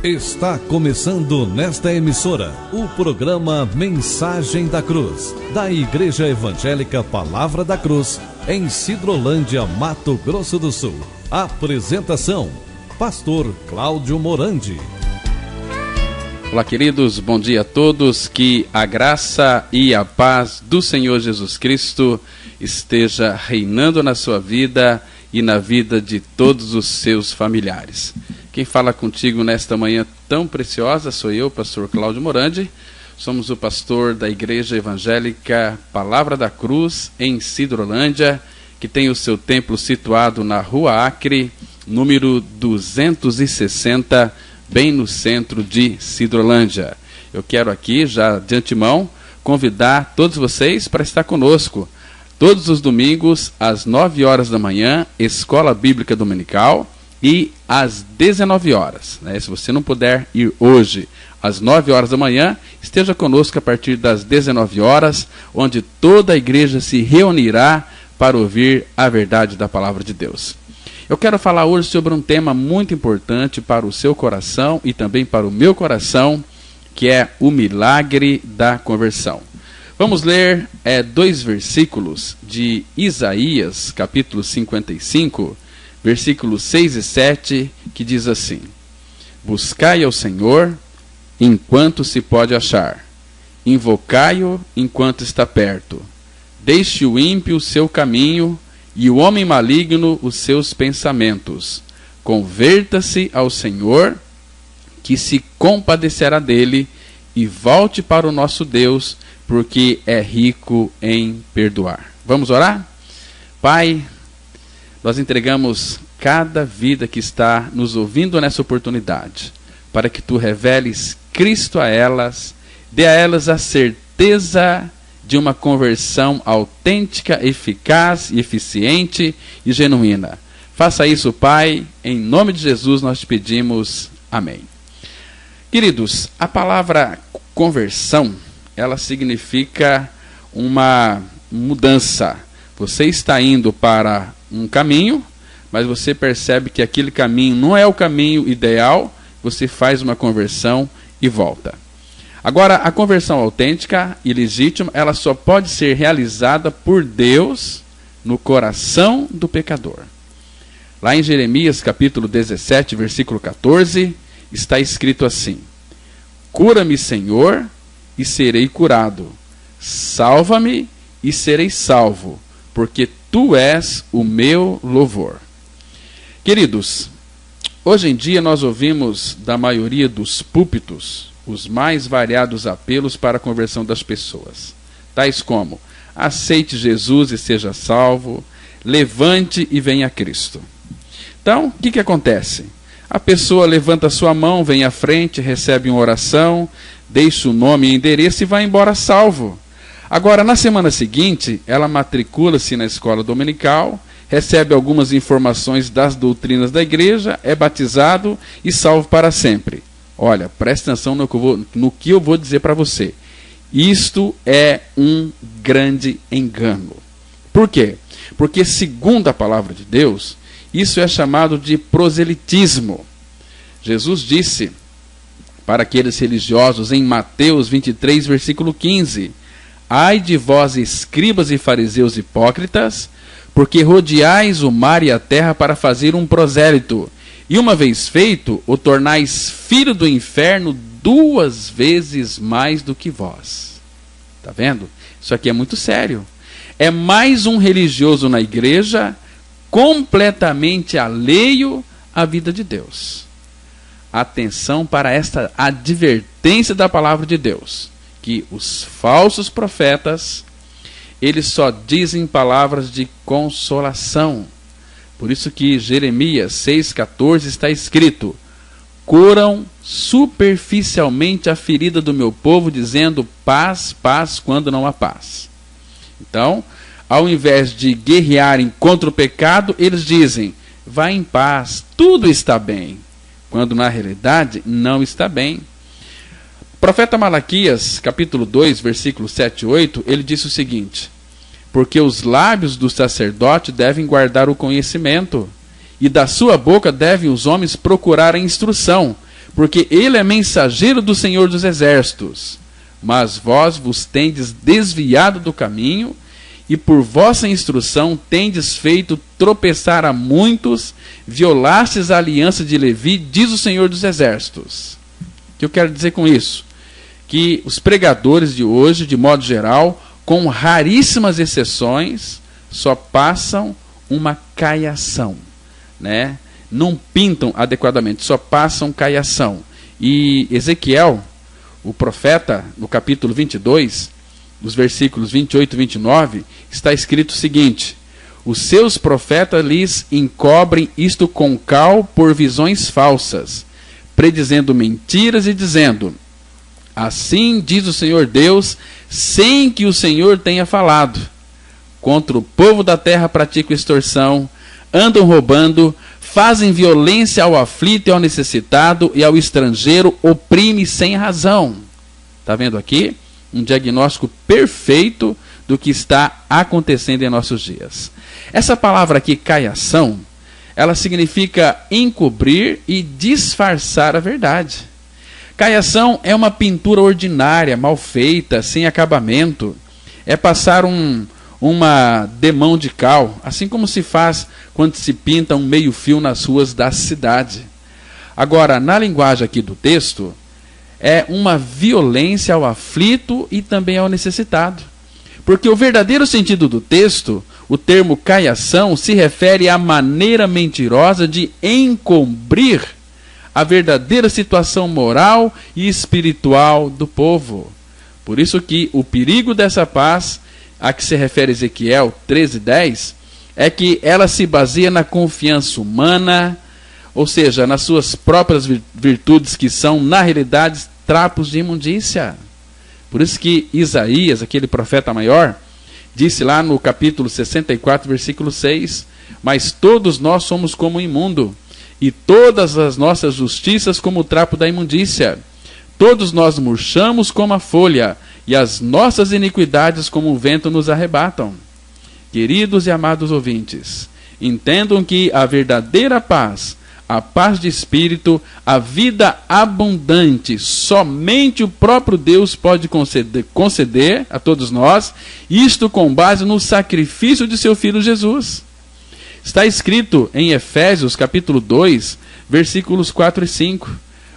Está começando nesta emissora o programa Mensagem da Cruz, da Igreja Evangélica Palavra da Cruz, em Sidrolândia, Mato Grosso do Sul. Apresentação, Pastor Cláudio Morandi. Olá, queridos, bom dia a todos, que a graça e a paz do Senhor Jesus Cristo esteja reinando na sua vida e na vida de todos os seus familiares. Quem fala contigo nesta manhã tão preciosa sou eu, pastor Cláudio Morandi. Somos o pastor da Igreja Evangélica Palavra da Cruz, em Sidrolândia, que tem o seu templo situado na Rua Acre, número 260, bem no centro de Sidrolândia. Eu quero aqui, já de antemão, convidar todos vocês para estar conosco. Todos os domingos, às 9 horas da manhã, Escola Bíblica Dominical, e às 19 horas. Se você não puder ir hoje às 9 horas da manhã, esteja conosco a partir das 19 horas, onde toda a igreja se reunirá para ouvir a verdade da palavra de Deus. Eu quero falar hoje sobre um tema muito importante para o seu coração e também para o meu coração, que é o milagre da conversão. Vamos ler 2 versículos de Isaías, capítulo 55, versículos 6 e 7, que diz assim: Buscai ao Senhor enquanto se pode achar, invocai-o enquanto está perto. Deixe o ímpio o seu caminho e o homem maligno os seus pensamentos. Converta-se ao Senhor, que se compadecerá dele, e volte para o nosso Deus, porque é rico em perdoar. Vamos orar? Pai, nós entregamos cada vida que está nos ouvindo nessa oportunidade, para que Tu reveles Cristo a elas, dê a elas a certeza de uma conversão autêntica, eficaz e eficiente e genuína. Faça isso, Pai, em nome de Jesus nós te pedimos. Amém. Queridos, a palavra conversão, ela significa uma mudança. Você está indo para um caminho, mas você percebe que aquele caminho não é o caminho ideal, você faz uma conversão e volta. Agora, a conversão autêntica e legítima, ela só pode ser realizada por Deus no coração do pecador. Lá em Jeremias, capítulo 17, versículo 14, está escrito assim: Cura-me, Senhor, e serei curado. Salva-me e serei salvo, porque Tu és o meu louvor. Queridos, hoje em dia nós ouvimos da maioria dos púlpitos os mais variados apelos para a conversão das pessoas, tais como: aceite Jesus e seja salvo, levante e venha a Cristo. Então, o que acontece? A pessoa levanta sua mão, vem à frente, recebe uma oração, deixa o nome e endereço e vai embora salvo. Agora, na semana seguinte, ela matricula-se na escola dominical, recebe algumas informações das doutrinas da igreja, é batizado e salvo para sempre. Olha, preste atenção no que eu vou dizer para você. Isto é um grande engano. Por quê? Porque, segundo a palavra de Deus, isso é chamado de proselitismo. Jesus disse para aqueles religiosos em Mateus 23, versículo 15: Ai de vós, escribas e fariseus hipócritas, porque rodeais o mar e a terra para fazer um prosélito, e uma vez feito, o tornais filho do inferno 2 vezes mais do que vós. Está vendo? Isso aqui é muito sério. É mais um religioso na igreja, completamente alheio à vida de Deus. Atenção para esta advertência da palavra de Deus, que os falsos profetas, eles só dizem palavras de consolação. Por isso que Jeremias 6,14 está escrito: curam superficialmente a ferida do meu povo, dizendo paz, paz, quando não há paz. Então, ao invés de guerrearem contra o pecado, eles dizem: vá em paz, tudo está bem, quando na realidade não está bem. O profeta Malaquias, capítulo 2, versículos 7 e 8, ele disse o seguinte: porque os lábios do sacerdote devem guardar o conhecimento, e da sua boca devem os homens procurar a instrução, porque ele é mensageiro do Senhor dos Exércitos. Mas vós vos tendes desviado do caminho, e por vossa instrução tendes feito tropeçar a muitos, violastes a aliança de Levi, diz o Senhor dos Exércitos. O que eu quero dizer com isso? Que os pregadores de hoje, de modo geral, com raríssimas exceções, só passam uma caiação, né? Não pintam adequadamente, só passam caiação. E Ezequiel, o profeta, no capítulo 22, nos versículos 28 e 29, está escrito o seguinte: os seus profetas lhes encobrem isto com cal por visões falsas, predizendo mentiras e dizendo: assim diz o Senhor Deus, sem que o Senhor tenha falado. Contra o povo da terra praticam extorsão, andam roubando, fazem violência ao aflito e ao necessitado, e ao estrangeiro oprime sem razão. Está vendo aqui? Um diagnóstico perfeito do que está acontecendo em nossos dias. Essa palavra aqui, caiação, ela significa encobrir e disfarçar a verdade. Caiação é uma pintura ordinária, mal feita, sem acabamento. É passar uma demão de cal, assim como se faz quando se pinta um meio-fio nas ruas da cidade. Agora, na linguagem aqui do texto, é uma violência ao aflito e também ao necessitado. Porque o verdadeiro sentido do texto, o termo caiação, se refere à maneira mentirosa de encobrir a verdadeira situação moral e espiritual do povo. Por isso que o perigo dessa paz, a que se refere Ezequiel 13:10, é que ela se baseia na confiança humana, ou seja, nas suas próprias virtudes, que são, na realidade, trapos de imundícia. Por isso que Isaías, aquele profeta maior, disse lá no capítulo 64, versículo 6, mas todos nós somos como imundo, e todas as nossas justiças como o trapo da imundícia. Todos nós murchamos como a folha, e as nossas iniquidades como o vento nos arrebatam. Queridos e amados ouvintes, entendam que a verdadeira paz, a paz de espírito, a vida abundante, somente o próprio Deus pode conceder a todos nós, isto com base no sacrifício de seu Filho Jesus. Está escrito em Efésios capítulo 2, versículos 4 e 5,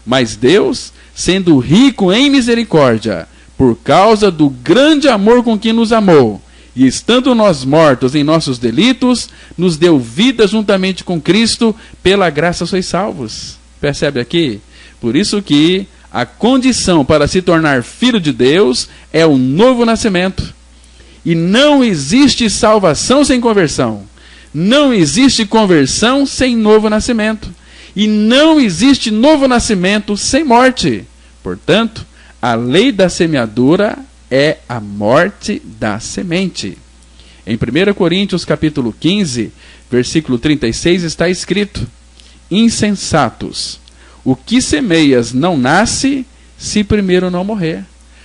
mas Deus, sendo rico em misericórdia, por causa do grande amor com que nos amou, e estando nós mortos em nossos delitos, nos deu vida juntamente com Cristo, pela graça sois salvos. Percebe aqui? Por isso que a condição para se tornar filho de Deus é o novo nascimento. E não existe salvação sem conversão. Não existe conversão sem novo nascimento. E não existe novo nascimento sem morte. Portanto, a lei da semeadura é a morte da semente. Em 1 Coríntios capítulo 15, versículo 36, está escrito: insensatos, o que semeias não nasce, se primeiro não morrer.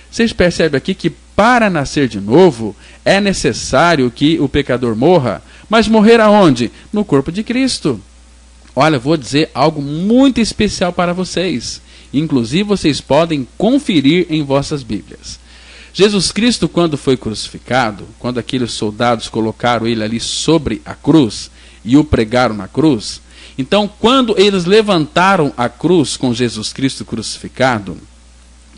Vocês percebem aqui que para nascer de novo, é necessário que o pecador morra. Mas morrer aonde? No corpo de Cristo. Olha, vou dizer algo muito especial para vocês. Inclusive, vocês podem conferir em vossas Bíblias. Jesus Cristo, quando foi crucificado, quando aqueles soldados colocaram ele ali sobre a cruz e o pregaram na cruz, então, quando eles levantaram a cruz com Jesus Cristo crucificado,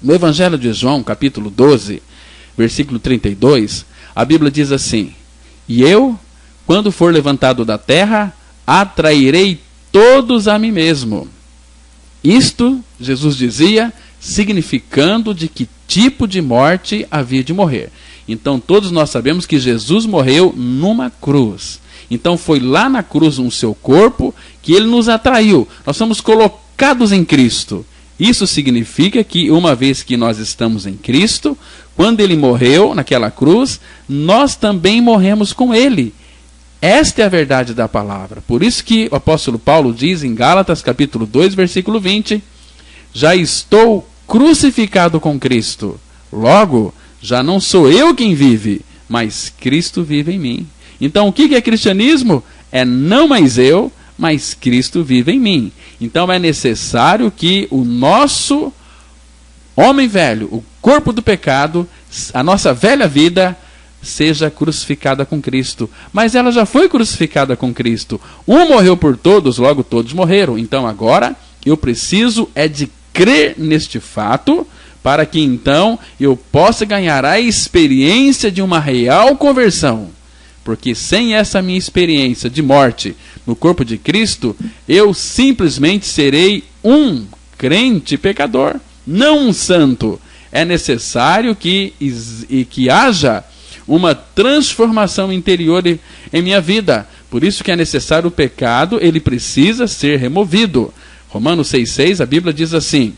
no Evangelho de João, capítulo 12, versículo 32, a Bíblia diz assim: e eu, quando for levantado da terra, atrairei todos a mim mesmo. Isto, Jesus dizia, significando de que tipo de morte havia de morrer. Então todos nós sabemos que Jesus morreu numa cruz. Então foi lá na cruz, no seu corpo, que ele nos atraiu. Nós somos colocados em Cristo. Isso significa que uma vez que nós estamos em Cristo, quando ele morreu naquela cruz, nós também morremos com ele. Esta é a verdade da palavra. Por isso que o apóstolo Paulo diz em Gálatas capítulo 2, versículo 20, já estou crucificado com Cristo. Logo, já não sou eu quem vive, mas Cristo vive em mim. Então, o que é cristianismo? É não mais eu, mas Cristo vive em mim. Então é necessário que o nosso homem velho, o corpo do pecado, a nossa velha vida, seja crucificada com Cristo. Mas ela já foi crucificada com Cristo. Um morreu por todos, logo todos morreram. Então agora eu preciso de crer neste fato, para que então eu possa ganhar a experiência de uma real conversão. Porque sem essa minha experiência de morte no corpo de Cristo, eu simplesmente serei um crente pecador, não um santo. É necessário que haja uma transformação interior em minha vida. Por isso que é necessário o pecado, ele precisa ser removido. Romanos 6,6, a Bíblia diz assim: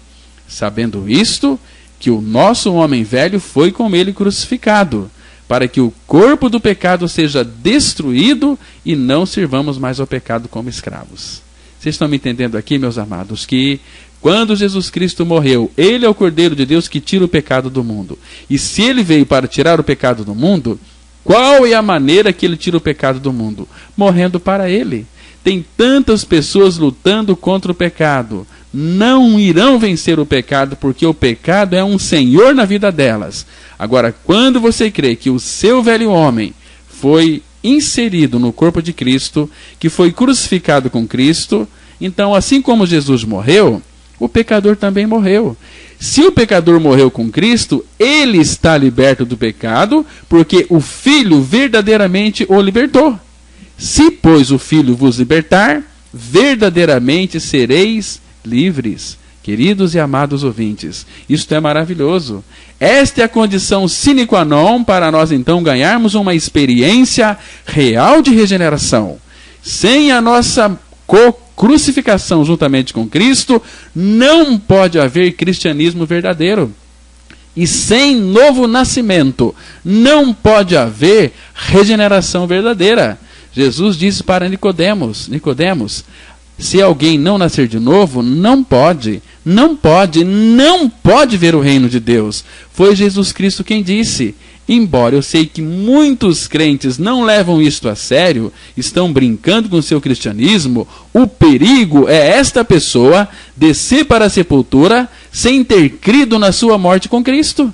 sabendo isto, que o nosso homem velho foi com ele crucificado, para que o corpo do pecado seja destruído e não sirvamos mais ao pecado como escravos. Vocês estão me entendendo aqui, meus amados, que quando Jesus Cristo morreu, ele é o Cordeiro de Deus que tira o pecado do mundo. E se ele veio para tirar o pecado do mundo, qual é a maneira que ele tira o pecado do mundo? Morrendo para ele. Tem tantas pessoas lutando contra o pecado. Não irão vencer o pecado, porque o pecado é um senhor na vida delas. Agora, quando você crê que o seu velho homem foi inserido no corpo de Cristo, que foi crucificado com Cristo, então, assim como Jesus morreu, o pecador também morreu. Se o pecador morreu com Cristo, ele está liberto do pecado, porque o Filho verdadeiramente o libertou. Se, pois, o Filho vos libertar, verdadeiramente sereis livres. Queridos e amados ouvintes, isto é maravilhoso. Esta é a condição sine qua non para nós então ganharmos uma experiência real de regeneração. Sem a nossa crucificação juntamente com Cristo, não pode haver cristianismo verdadeiro. E sem novo nascimento, não pode haver regeneração verdadeira. Jesus disse para Nicodemos, se alguém não nascer de novo, não pode ver o reino de Deus. Foi Jesus Cristo quem disse. Embora eu sei que muitos crentes não levam isto a sério, estão brincando com o seu cristianismo, o perigo é esta pessoa descer para a sepultura sem ter crido na sua morte com Cristo.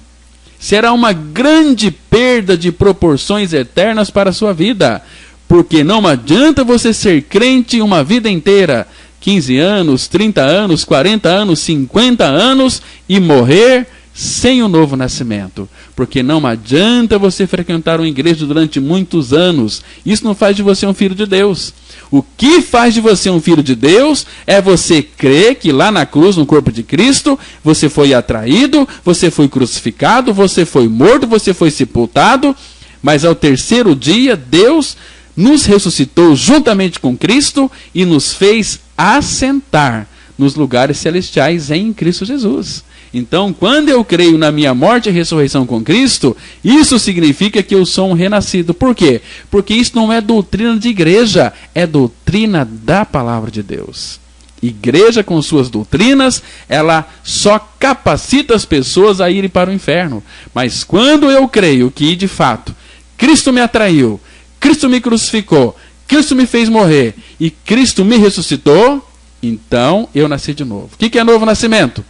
Será uma grande perda de proporções eternas para a sua vida. Porque não adianta você ser crente uma vida inteira, 15 anos, 30 anos, 40 anos, 50 anos, e morrer sem o novo nascimento. Porque não adianta você frequentar uma igreja durante muitos anos. Isso não faz de você um filho de Deus. O que faz de você um filho de Deus é você crer que lá na cruz, no corpo de Cristo, você foi atraído, você foi crucificado, você foi morto, você foi sepultado, mas ao terceiro dia, Deus nos ressuscitou juntamente com Cristo e nos fez assentar nos lugares celestiais em Cristo Jesus. Então, quando eu creio na minha morte e ressurreição com Cristo, isso significa que eu sou um renascido. Por quê? Porque isso não é doutrina de igreja, é doutrina da palavra de Deus. Igreja com suas doutrinas, ela só capacita as pessoas a irem para o inferno. Mas quando eu creio que, de fato, Cristo me atraiu, Cristo me crucificou, Cristo me fez morrer e Cristo me ressuscitou, então eu nasci de novo. O que é novo nascimento?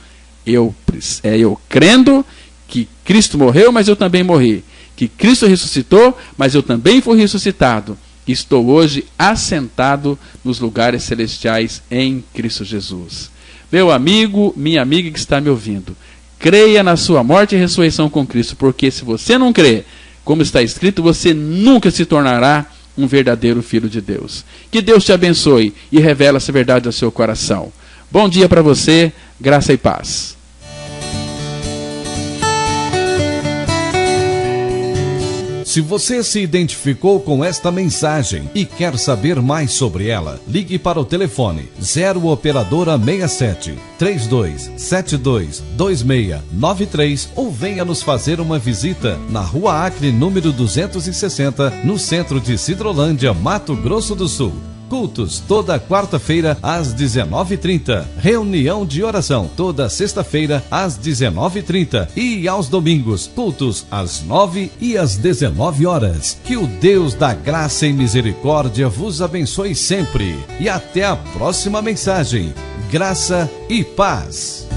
Eu crendo que Cristo morreu, mas eu também morri. Que Cristo ressuscitou, mas eu também fui ressuscitado. Estou hoje assentado nos lugares celestiais em Cristo Jesus. Meu amigo, minha amiga que está me ouvindo, creia na sua morte e ressurreição com Cristo, porque se você não crê, como está escrito, você nunca se tornará um verdadeiro filho de Deus. Que Deus te abençoe e revele essa verdade ao seu coração. Bom dia para você, graça e paz. Se você se identificou com esta mensagem e quer saber mais sobre ela, ligue para o telefone 0 operadora 67 3272 2693 ou venha nos fazer uma visita na Rua Acre, número 260, no centro de Sidrolândia, Mato Grosso do Sul. Cultos toda quarta-feira às 19h30. Reunião de oração toda sexta-feira às 19h30. E aos domingos, cultos às 9h e às 19 horas. Que o Deus da graça e misericórdia vos abençoe sempre. E até a próxima mensagem. Graça e paz.